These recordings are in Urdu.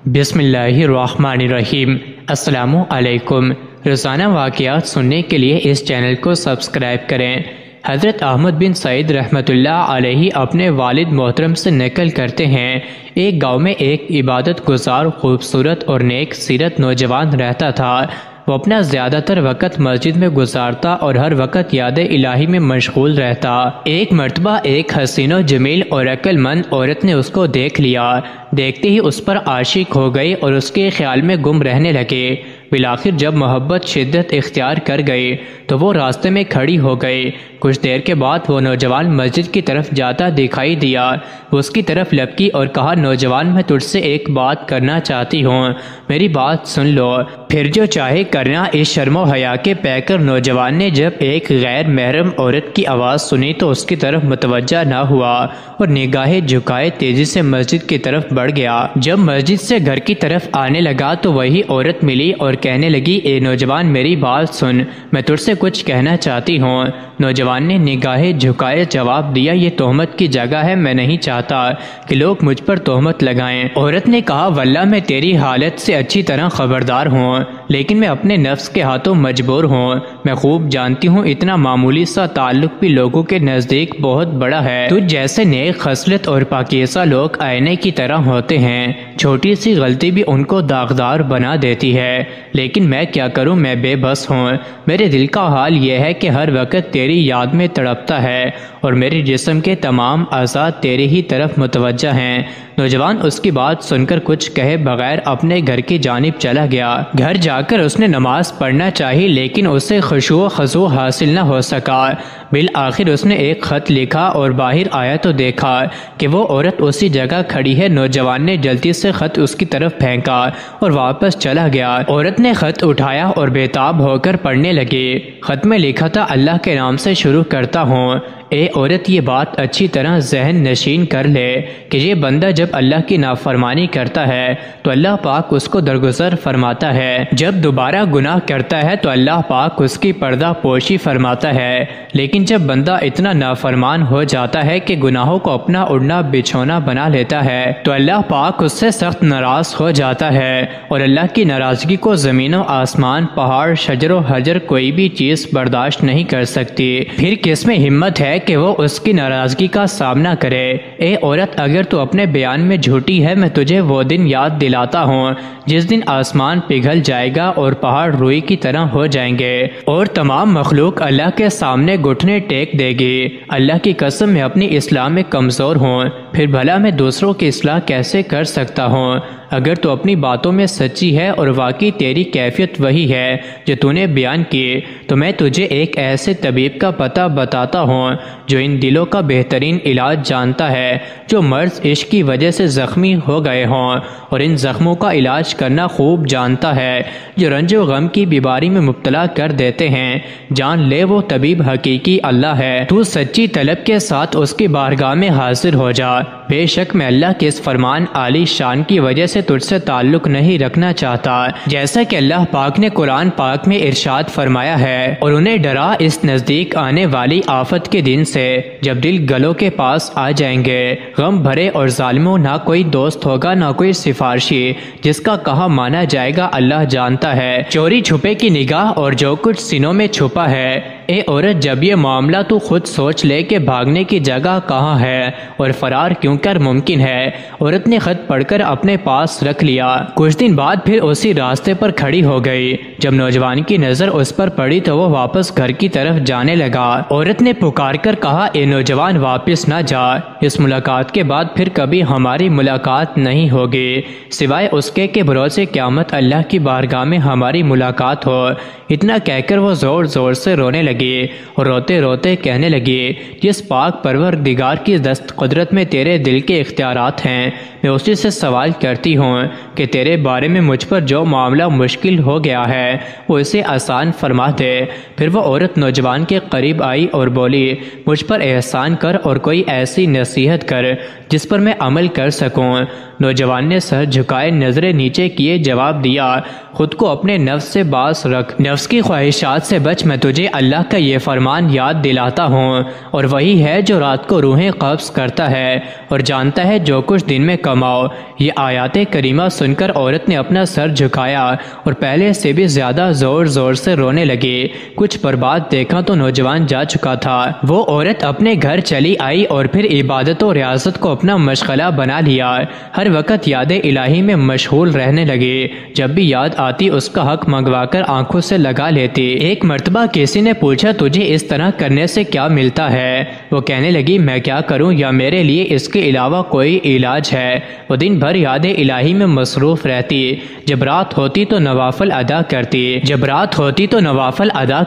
بسم اللہ الرحمن الرحیم۔ السلام علیکم۔ روزانہ واقعات سننے کے لیے اس چینل کو سبسکرائب کریں۔ حضرت احمد بن سعید رحمۃ اللہ علیہ اپنے والد محترم سے نقل کرتے ہیں، ایک گاؤں میں ایک عبادت گزار، خوبصورت اور نیک سیرت نوجوان رہتا تھا۔ وہ اپنا زیادہ تر وقت مسجد میں گزارتا اور ہر وقت یاد الہی میں مشغول رہتا۔ ایک مرتبہ ایک حسین و جمیل اور عقل مند عورت نے اس کو دیکھ لیا۔ دیکھتے ہی اس پر عاشق ہو گئی اور اس کے خیال میں گم رہنے لگے۔ بالآخر جب محبت شدت اختیار کر گئی تو وہ راستے میں کھڑی ہو گئی۔ کچھ دیر کے بعد وہ نوجوان مسجد کی طرف جاتا دکھائی دیا۔ وہ اس کی طرف لپکی اور کہا، نوجوان، میں تجھ سے ایک بات کرنا چاہتی ہوں، میری بات سن لو، پھر جو چاہے کرنا۔ اس شرم و حیا کے پیکر نوجوان نے جب ایک غیر محرم عورت کی آواز سنی تو اس کی طرف متوجہ نہ ہوا اور نگاہیں جھکائے تیزی سے مسجد کی طرف بڑھ گیا۔ جب مسجد سے گھر کی طرف آنے لگا تو وہی عورت ملی اور کہنے لگی، اے نوجوان، میری بات سن، میں تجھ سے کچھ کہنا چاہتی ہوں۔ نوجوان نے نگاہیں جھکائے جواب دیا، یہ تہمت کی جگہ ہے، میں نہیں چاہتا کہ لوگ مجھ پر تہمت لگائیں۔ عورت نے کہا، واللہ میں تیری حالت سے اچھی طرح خبردار ہوں، لیکن میں اپنے نفس کے ہاتھوں مجبور ہوں۔ میں خوب جانتی ہوں اتنا معمولی سا تعلق بھی لوگوں کے نزدیک بہت بڑا ہے۔ تجھ جیسے نیک خصلت اور پاکیزہ لوگ آئینے کی طرح ہوتے ہیں، چھوٹی سی غلطی بھی ان کو داغدار بنا دیتی ہے، لیکن میں کیا کروں، میں بے بس ہوں۔ میرے دل کا حال یہ ہے کہ ہر وقت تیری یاد میں تڑپتا ہے اور میرے جسم کے تمام اعضاء تیرے ہی طرف متوجہ ہیں۔ نوجوان اس کی بات سن کر کچھ کہے بغیر اپنے گھر کی جانب چلا گیا۔ گھر جا کر اس نے نماز پڑھنا چاہی، لیکن اسے خشوع و خضوع حاصل نہ ہو سکا۔ بالآخر اس نے ایک خط لکھا اور باہر آیا تو دیکھا کہ وہ عورت اسی جگہ کھڑی ہے۔ نوجوان نے جلدی سے خط اس کی طرف پھینکا اور واپس چلا گیا۔ عورت نے خط اٹھایا اور بےتاب ہو کر پڑھنے لگی۔ خط میں لکھا تھا، اللہ کے نام سے شروع کرتا ہوں۔ اے عورت، یہ بات اچھی طرح ذہن نشین کر لے کہ یہ بندہ جب اللہ کی نافرمانی کرتا ہے تو اللہ پاک اس کو درگزر فرماتا ہے، جب دوبارہ گناہ کرتا ہے تو اللہ پاک اس کی پردہ پوشی فرماتا ہے، لیکن جب بندہ اتنا نافرمان ہو جاتا ہے کہ گناہوں کو اپنا اڑنا بچھونا بنا لیتا ہے تو اللہ پاک اس سے سخت ناراض ہو جاتا ہے، اور اللہ کی ناراضگی کو زمین و آسمان، پہاڑ، شجر و حجر، کوئی بھی چیز برداشت نہیں کر سکتی۔ پھر کس میں ہمت ہے کہ وہ اس کی ناراضگی کا سامنا کرے؟ اے عورت، اگر تو اپنے بیان میں جھوٹی ہے، میں تجھے وہ دن یاد دلاتا ہوں جس دن آسمان پگھل جائے گا اور پہاڑ روئی کی طرح ہو جائیں گے اور تمام مخلوق اللہ کے سامنے گھٹنے ٹیک دے گی۔ اللہ کی قسم، میں اپنی اصلاح میں کمزور ہوں، پھر بھلا میں دوسروں کی اصلاح کیسے کر سکتا ہوں؟ اگر تو اپنی باتوں میں سچی ہے اور واقعی تیری کیفیت وہی ہے جو تو نے بیان کی، تو میں تجھے ایک ایسے طبیب کا پتہ بتاتا ہوں جو ان دلوں کا بہترین علاج جانتا ہے، جو مرض عشق کی وجہ سے زخمی ہو گئے ہوں اور ان زخموں کا علاج کرنا خوب جانتا ہے، جو رنج و غم کی بیماری میں مبتلا کر دیتے ہیں۔ جان لے وہ طبیب حقیقی اللہ ہے۔ تو سچی طلب کے ساتھ اس کی بارگاہ میں حاضر ہو جا۔ بے شک میں اللہ کے اس فرمان عالی شان کی وجہ سے تجھ سے تعلق نہیں رکھنا چاہتا، جیسا کہ اللہ پاک نے قرآن پاک میں ارشاد فرمایا ہے، اور انہیں ڈرا اس نزدیک آنے والی آفت کے دن سے جب دل گلوں کے پاس آ جائیں گے۔ غم بھرے اور ظالموں، نہ کوئی دوست ہوگا نہ کوئی سفارشی، جس کا کہا مانا جائے گا اللہ جانتا ہے۔ چوری چھپے کی نگاہ اور جو کچھ سینوں میں چھپا ہے۔ اے عورت، جب یہ معاملہ تو خود سوچ لے کہ بھاگنے کی جگہ کہاں ہے اور فرار کیوں کر ممکن ہے۔ عورت نے خط پڑھ کر اپنے پاس رکھ لیا۔ کچھ دن بعد پھر اسی راستے پر کھڑی ہو گئی۔ جب نوجوان کی نظر اس پر پڑی تو وہ واپس گھر کی طرف جانے لگا۔ عورت نے پکار کر کہا، اے نوجوان، واپس نہ جا، اس ملاقات کے بعد پھر کبھی ہماری ملاقات نہیں ہوگی، سوائے اس کے کہ بروز قیامت اللہ کی بارگاہ میں ہماری ملاقات ہو۔ اتنا کہہ کر وہ زور زور سے رونے لگی اور روتے روتے کہنے لگی، جس پاک پروردگار کی دست قدرت میں تیرے دل کے اختیارات ہیں، میں اسی سے سوال کرتی ہوں کہ تیرے بارے میں مجھ پر جو معاملہ مشکل ہو گیا ہے ہے وہ اسے آسان فرما دے۔ پھر وہ عورت نوجوان کے قریب آئی اور بولی، مجھ پر احسان کر اور کوئی ایسی نصیحت کر جس پر میں عمل کر سکوں۔ نوجوان نے سر جھکائے نظریں نیچے کیے جواب دیا، خود کو اپنے نفس سے باز رکھ، نفس کی خواہشات سے بچ، میں تجھے اللہ کا یہ فرمان یاد دلاتا ہوں، اور وہی ہے جو رات کو روحیں قبض کرتا ہے اور جانتا ہے جو کچھ دن میں کماؤ۔ یہ آیات کریمہ سن کر عورت نے اپنا سر جھکایا اور پہلے سے بھی زیادہ زور زور سے رونے لگی۔ کچھ پر بعد دیکھا تو نوجوان جا چکا تھا۔ وہ عورت اپنے گھر چلی آئی اور پھر عبادت و ریاضت کو اپنا مشغلہ بنا لیا۔ ہر وقت یاد الہی میں مشغول رہنے لگی، جب بھی یاد آتی اس کا حق منگوا کر آنکھوں سے لگا لیتی۔ ایک مرتبہ کسی نے پوچھا، تجھے اس طرح کرنے سے کیا ملتا ہے؟ وہ کہنے لگی، میں کیا کروں، یا میرے لیے اس کے علاوہ کوئی علاج ہے؟ وہ دن بھر یاد الہی میں مصروف رہتی، جب رات ہوتی تو نوافل ادا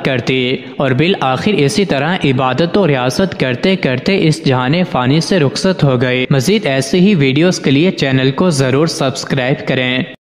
کرتی اور بالآخر اسی طرح عبادت و ریاضت کرتے کرتے اس جہان فانی سے رخصت ہو گئی۔ مزید ایسے ہی ویڈیوز کے لیے چینل کو ضرور سبسکرائب کریں۔